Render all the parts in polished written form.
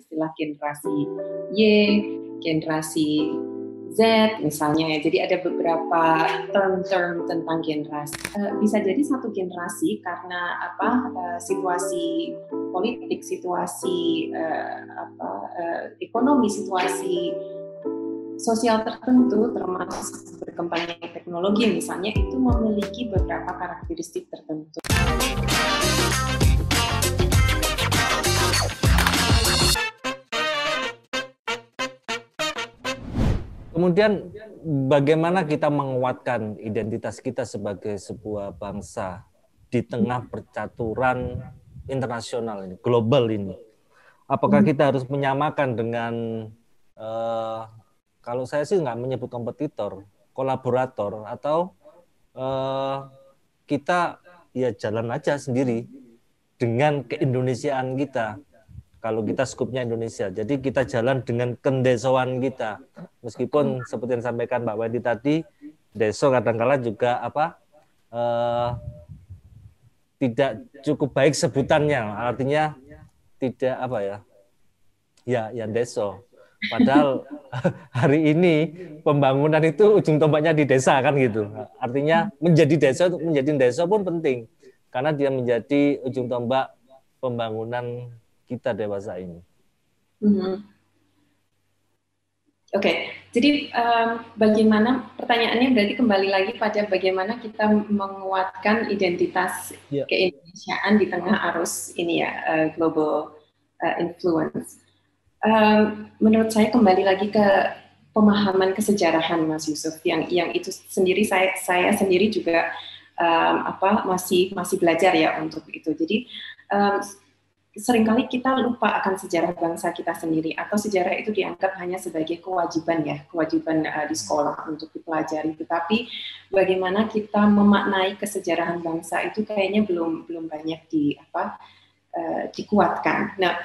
istilah generasi Y, generasi Z misalnya ya. Jadi ada beberapa term-term tentang generasi. Bisa jadi satu generasi karena situasi politik, situasi ekonomi, situasi sosial tertentu, termasuk berkembangnya teknologi misalnya, itu memiliki beberapa karakteristik tertentu. Kemudian bagaimana kita menguatkan identitas kita sebagai sebuah bangsa di tengah percaturan internasional ini, global ini? Apakah kita harus menyamakan dengan, kalau saya sih nggak menyebut kompetitor, kolaborator, atau kita ya jalan aja sendiri dengan keindonesiaan kita? Kalau kita skupnya Indonesia, jadi kita jalan dengan kendesoan kita. Meskipun seperti yang disampaikan Mbak Wendy tadi, deso kadang-kala juga tidak cukup baik sebutannya, artinya tidak ya deso. Padahal hari ini pembangunan itu ujung tombaknya di desa kan gitu. Artinya menjadi deso pun penting karena dia menjadi ujung tombak pembangunan kita dewasa ini. Oke, jadi bagaimana, pertanyaannya berarti kembali lagi pada bagaimana kita menguatkan identitas keindonesiaan di tengah arus ini ya, global influence. Menurut saya kembali lagi ke pemahaman kesejarahan Mas Yusuf, yang itu sendiri saya sendiri juga masih belajar ya untuk itu. Jadi seringkali kita lupa akan sejarah bangsa kita sendiri, atau sejarah itu dianggap hanya sebagai kewajiban di sekolah untuk dipelajari. Tetapi bagaimana kita memaknai kesejarahan bangsa itu kayaknya belum banyak dikuatkan. Nah,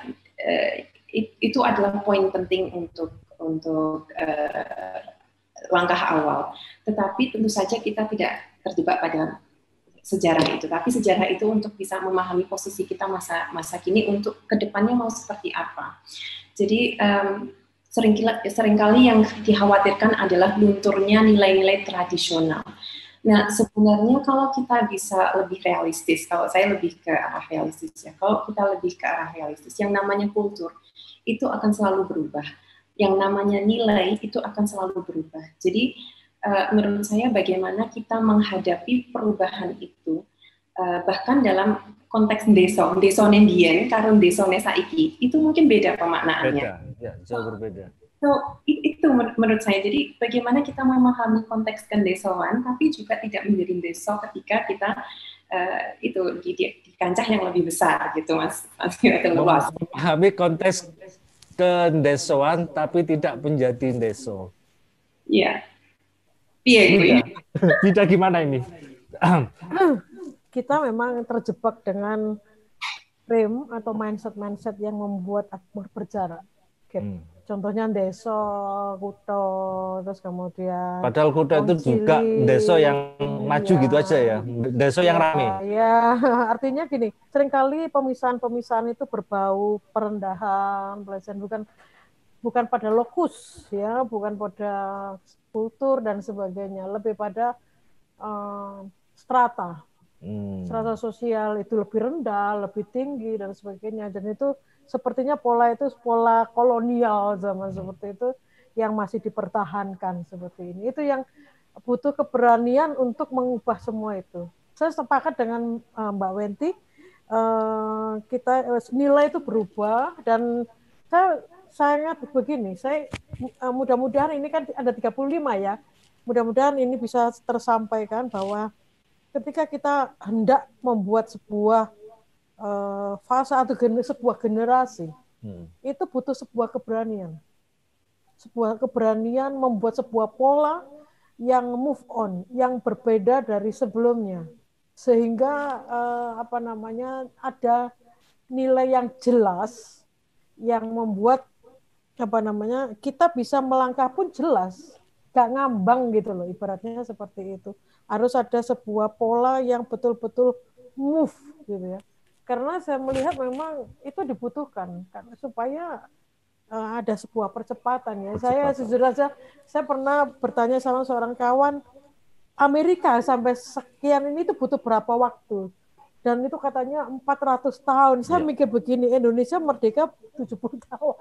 itu adalah poin penting untuk langkah awal. Tetapi tentu saja kita tidak terjebak pada sejarah itu, tapi sejarah itu untuk bisa memahami posisi kita masa kini untuk kedepannya mau seperti apa. Jadi seringkali yang dikhawatirkan adalah lunturnya nilai-nilai tradisional. Nah, sebenarnya kalau kita bisa lebih realistis, kalau saya lebih ke arah realistis ya, kalau kita lebih ke arah realistis, yang namanya kultur itu akan selalu berubah, yang namanya nilai itu akan selalu berubah. Jadi menurut saya bagaimana kita menghadapi perubahan itu, bahkan dalam konteks deso nendien karo deso saiki itu mungkin beda pemaknaannya. Beda, ya, jauh berbeda. So, itu menurut saya. Jadi bagaimana kita memahami konteks kendesoan, tapi juga tidak menjadi deso ketika kita itu di kancah yang lebih besar gitu, Mas. Memahami konteks kendesoan, tapi tidak menjadi deso. Iya. Beda gimana ini? Kita memang terjebak dengan frame atau mindset yang membuat akbar berjarak. Contohnya deso, kuto, terus kemudian padahal kuto itu juga deso yang maju gitu aja ya, deso yang rame. Ya, artinya gini, seringkali pemisahan itu berbau perendahan, pelecehan, bukan pada lokus ya, bukan pada kultur dan sebagainya, lebih pada strata sosial itu lebih rendah, lebih tinggi dan sebagainya. Dan itu sepertinya pola kolonial zaman seperti itu yang masih dipertahankan seperti ini. Itu yang butuh keberanian untuk mengubah semua itu. Saya sepakat dengan Mbak Wendy, kita nilai itu berubah, dan saya begini, mudah-mudahan ini kan ada 35 ya, mudah-mudahan ini bisa tersampaikan bahwa ketika kita hendak membuat sebuah fase atau sebuah generasi, itu butuh sebuah keberanian membuat sebuah pola yang move on, yang berbeda dari sebelumnya, sehingga ada nilai yang jelas yang membuat kita bisa melangkah pun jelas, gak ngambang gitu loh, ibaratnya seperti itu. Harus ada sebuah pola yang betul-betul move gitu ya. Karena saya melihat memang itu dibutuhkan supaya ada sebuah percepatan ya. Saya jujur saja, saya pernah bertanya sama seorang kawan, Amerika sampai sekian ini itu butuh berapa waktu? Dan itu katanya 400 tahun. Saya mikir begini, Indonesia merdeka 70 tahun.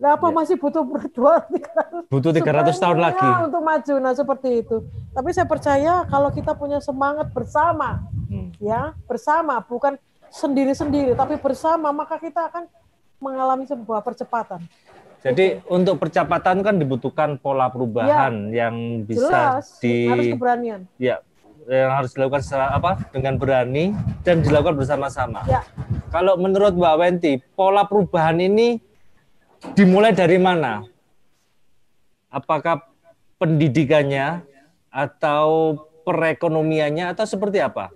Nah, apa masih butuh 300 tahun lagi untuk maju? Nah, seperti itu. Tapi saya percaya kalau kita punya semangat bersama, ya, bersama, bukan sendiri-sendiri, tapi bersama, maka kita akan mengalami sebuah percepatan. Jadi untuk percepatan kan dibutuhkan pola perubahan yang bisa jelas, harus keberanian. Ya, yang harus dilakukan dengan berani dan dilakukan bersama-sama. Ya. Kalau menurut Mbak Wenti, pola perubahan ini dimulai dari mana? Apakah pendidikannya atau perekonomiannya atau seperti apa?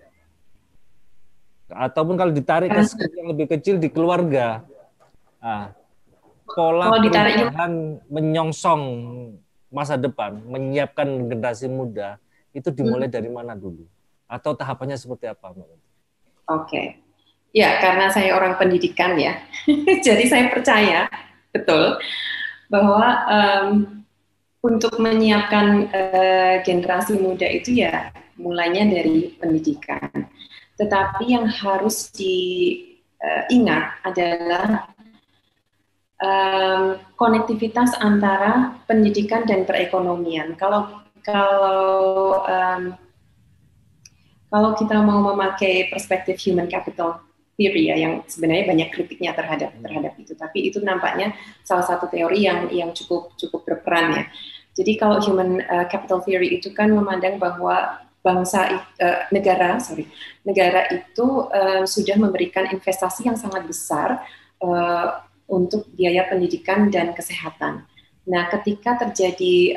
Ataupun kalau ditarik ke yang lebih kecil di keluarga. Pola perubahan menyongsong masa depan, menyiapkan generasi muda, itu dimulai dari mana dulu? Atau tahapannya seperti apa? Oke. Ya, karena saya orang pendidikan ya, jadi saya percaya betul bahwa untuk menyiapkan generasi muda itu ya mulainya dari pendidikan. Tetapi yang harus diingat adalah konektivitas antara pendidikan dan perekonomian. Kalau kita mau memakai perspektif human capital theory ya, yang sebenarnya banyak kritiknya terhadap itu, tapi itu nampaknya salah satu teori yang cukup berperan ya. Jadi kalau human capital theory itu kan memandang bahwa negara itu sudah memberikan investasi yang sangat besar untuk biaya pendidikan dan kesehatan. Nah, ketika terjadi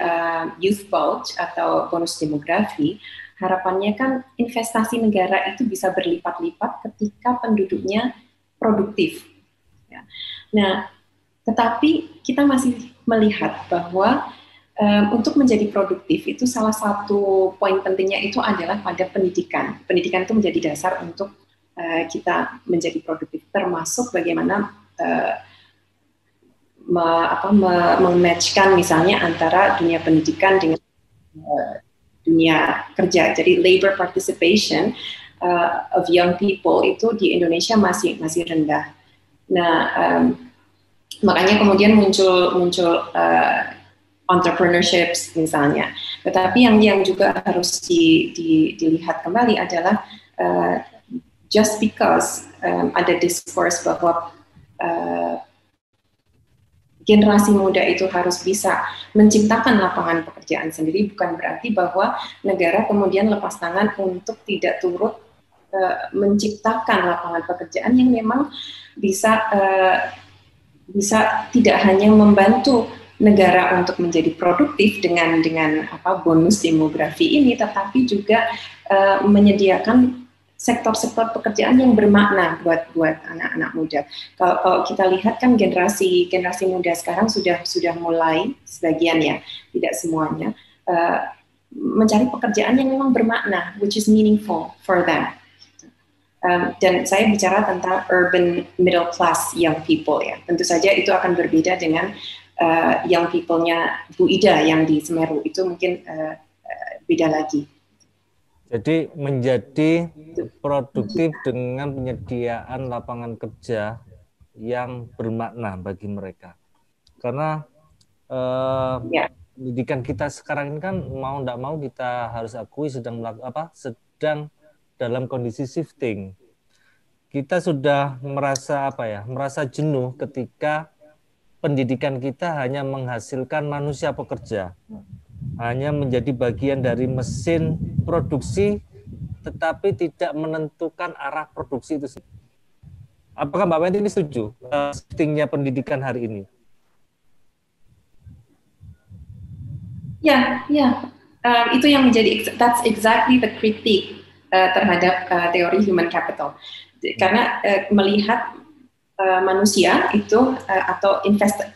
youth bulge atau bonus demografi, harapannya kan investasi negara itu bisa berlipat-lipat ketika penduduknya produktif. Ya. Nah, tetapi kita masih melihat bahwa untuk menjadi produktif itu salah satu poin pentingnya itu adalah pada pendidikan. Pendidikan itu menjadi dasar untuk kita menjadi produktif, termasuk bagaimana mematchkan misalnya antara dunia pendidikan dengan dunia kerja. Jadi labor participation of young people itu di Indonesia masih rendah. Nah, makanya kemudian muncul entrepreneurship misalnya. Tetapi yang juga harus dilihat kembali adalah just because ada diskurs bahwa generasi muda itu harus bisa menciptakan lapangan pekerjaan sendiri, bukan berarti bahwa negara kemudian lepas tangan untuk tidak turut menciptakan lapangan pekerjaan yang memang bisa tidak hanya membantu negara untuk menjadi produktif dengan bonus demografi ini, tetapi juga menyediakan sektor-sektor pekerjaan yang bermakna buat anak-anak muda. Kalau kita lihat kan generasi muda sekarang sudah mulai sebagian ya, tidak semuanya, mencari pekerjaan yang memang bermakna, which is meaningful for them. Dan saya bicara tentang urban middle class young people ya. Tentu saja itu akan berbeda dengan young people-nya Bu Ida yang di Semeru, itu mungkin beda lagi. Jadi menjadi produktif dengan penyediaan lapangan kerja yang bermakna bagi mereka. Karena pendidikan kita sekarang ini kan mau tidak mau kita harus akui sedang dalam kondisi shifting. Kita sudah merasa jenuh ketika pendidikan kita hanya menghasilkan manusia pekerja. Hanya menjadi bagian dari mesin produksi, tetapi tidak menentukan arah produksi itu sendiri. Apakah Mbak Wenti ini setuju shiftingnya pendidikan hari ini? Ya, itu yang menjadi that's exactly the critique terhadap teori human capital. Karena melihat manusia itu atau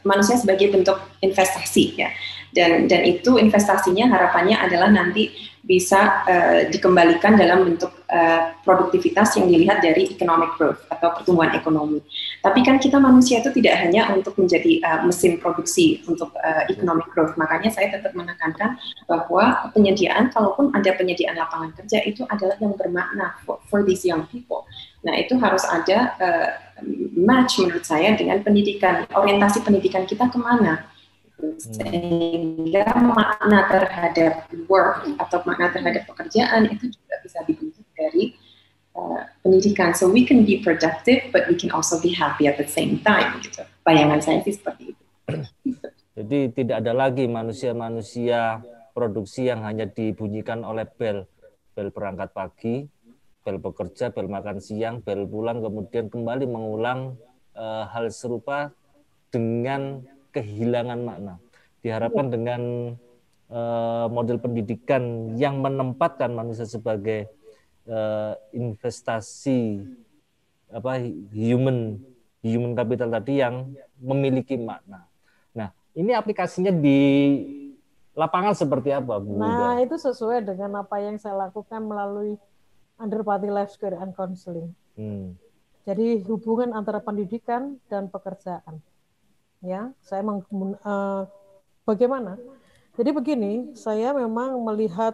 manusia sebagai bentuk investasi ya. dan itu investasinya harapannya adalah nanti bisa dikembalikan dalam bentuk produktivitas yang dilihat dari economic growth atau pertumbuhan ekonomi. Tapi kan kita manusia itu tidak hanya untuk menjadi mesin produksi untuk economic growth. Makanya saya tetap menekankan bahwa penyediaan, kalaupun ada penyediaan lapangan kerja, itu adalah yang bermakna for these young people. Nah, itu harus ada match menurut saya dengan pendidikan, orientasi pendidikan kita kemana. Sehingga makna terhadap work atau makna terhadap pekerjaan itu juga bisa dibentuk dari pendidikan. So we can be productive, but we can also be happy at the same time. Gitu. Bayangan saya sih seperti itu. Jadi tidak ada lagi manusia-manusia produksi yang hanya dibunyikan oleh bel berangkat pagi, bel bekerja, bel makan siang, bel pulang, kemudian kembali mengulang hal serupa dengan kehilangan makna. Diharapkan dengan model pendidikan yang menempatkan manusia sebagai investasi human capital tadi yang memiliki makna. Nah, ini aplikasinya di lapangan seperti apa, Bu? Nah, itu sesuai dengan apa yang saya lakukan melalui Underbody Life Care and Counseling. Jadi hubungan antara pendidikan dan pekerjaan. Ya, saya bagaimana? Jadi begini, saya memang melihat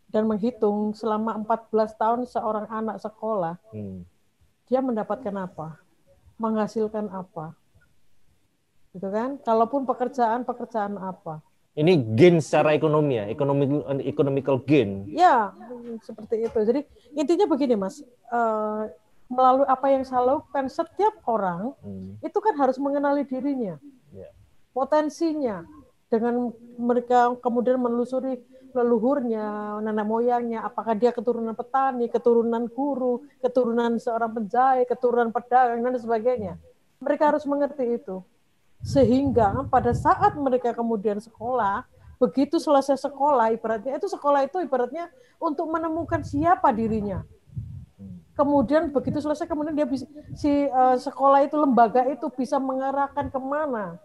dan menghitung selama 14 tahun seorang anak sekolah, dia mendapatkan apa, menghasilkan apa, gitu kan? Kalaupun pekerjaan apa? Ini gain secara ekonomi ya, economical gain. Ya, seperti itu. Jadi intinya begini, Mas. Melalui apa yang saya lakukan, setiap orang itu kan harus mengenali dirinya, potensinya, dengan mereka kemudian menelusuri leluhurnya, nenek moyangnya, apakah dia keturunan petani, keturunan guru, keturunan seorang penjahit, keturunan pedagang, dan sebagainya. Mereka harus mengerti itu. Sehingga pada saat mereka kemudian sekolah, begitu selesai sekolah, ibaratnya untuk menemukan siapa dirinya. Kemudian begitu selesai, kemudian dia bisa, sekolah itu, lembaga itu bisa mengarahkan kemana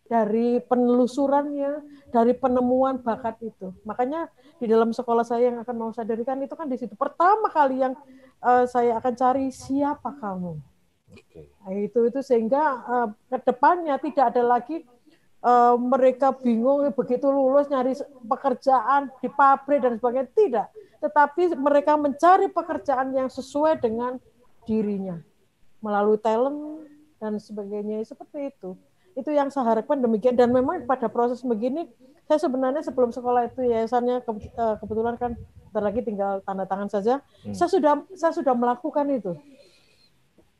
dari penelusurannya, dari penemuan bakat itu. Makanya di dalam sekolah saya yang akan mau saya dirikan itu kan di situ pertama kali yang saya akan cari siapa kamu. Nah, itu sehingga ke depannya tidak ada lagi mereka bingung begitu lulus nyari pekerjaan di pabrik dan sebagainya, tidak. Tetapi mereka mencari pekerjaan yang sesuai dengan dirinya melalui talent dan sebagainya, seperti itu. Itu yang saya harapkan demikian. Dan memang pada proses begini, saya sebenarnya sebelum sekolah itu yayasannya kebetulan kan bentar lagi tinggal tanda tangan saja. Saya sudah melakukan itu.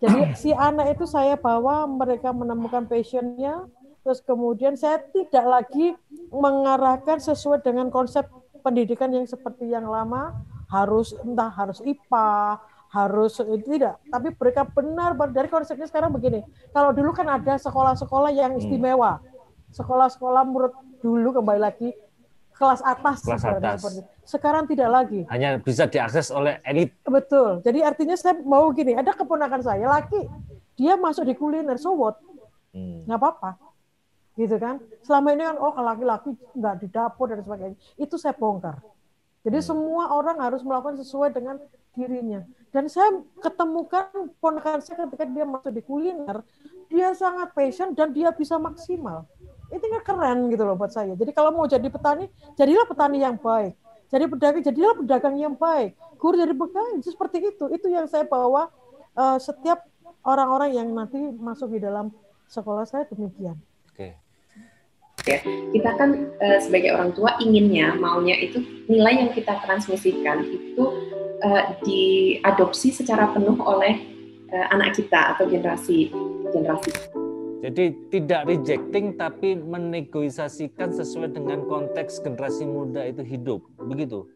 Jadi si anak itu saya bawa, mereka menemukan passionnya, terus kemudian saya tidak lagi mengarahkan sesuai dengan konsep pendidikan yang seperti yang lama, harus IPA, harus tidak. Tapi mereka benar dari konsepnya sekarang begini. Kalau dulu kan ada sekolah-sekolah yang istimewa, sekolah-sekolah menurut dulu kembali lagi kelas atas. Sekarang tidak lagi. Hanya bisa diakses oleh elit. Betul. Jadi artinya saya mau gini, ada keponakan saya laki, dia masuk di kuliner, so what? Nggak apa-apa. Gitu kan. Selama ini kan laki-laki nggak di dapur dan sebagainya. Itu saya bongkar. Jadi semua orang harus melakukan sesuai dengan dirinya. Dan saya ketemukan ponakan saya ketika dia masuk di kuliner, dia sangat passion dan dia bisa maksimal. Itu kan keren gitu loh buat saya. Jadi kalau mau jadi petani, jadilah petani yang baik. Jadi pedagang, jadilah pedagang yang baik. Guru jadi pedagang, seperti itu. Itu yang saya bawa setiap orang-orang yang nanti masuk di dalam sekolah saya demikian. Ya, kita kan sebagai orang tua maunya itu nilai yang kita transmisikan itu diadopsi secara penuh oleh anak kita atau generasi. Jadi tidak rejecting tapi menegosiasikan sesuai dengan konteks generasi muda itu hidup, begitu.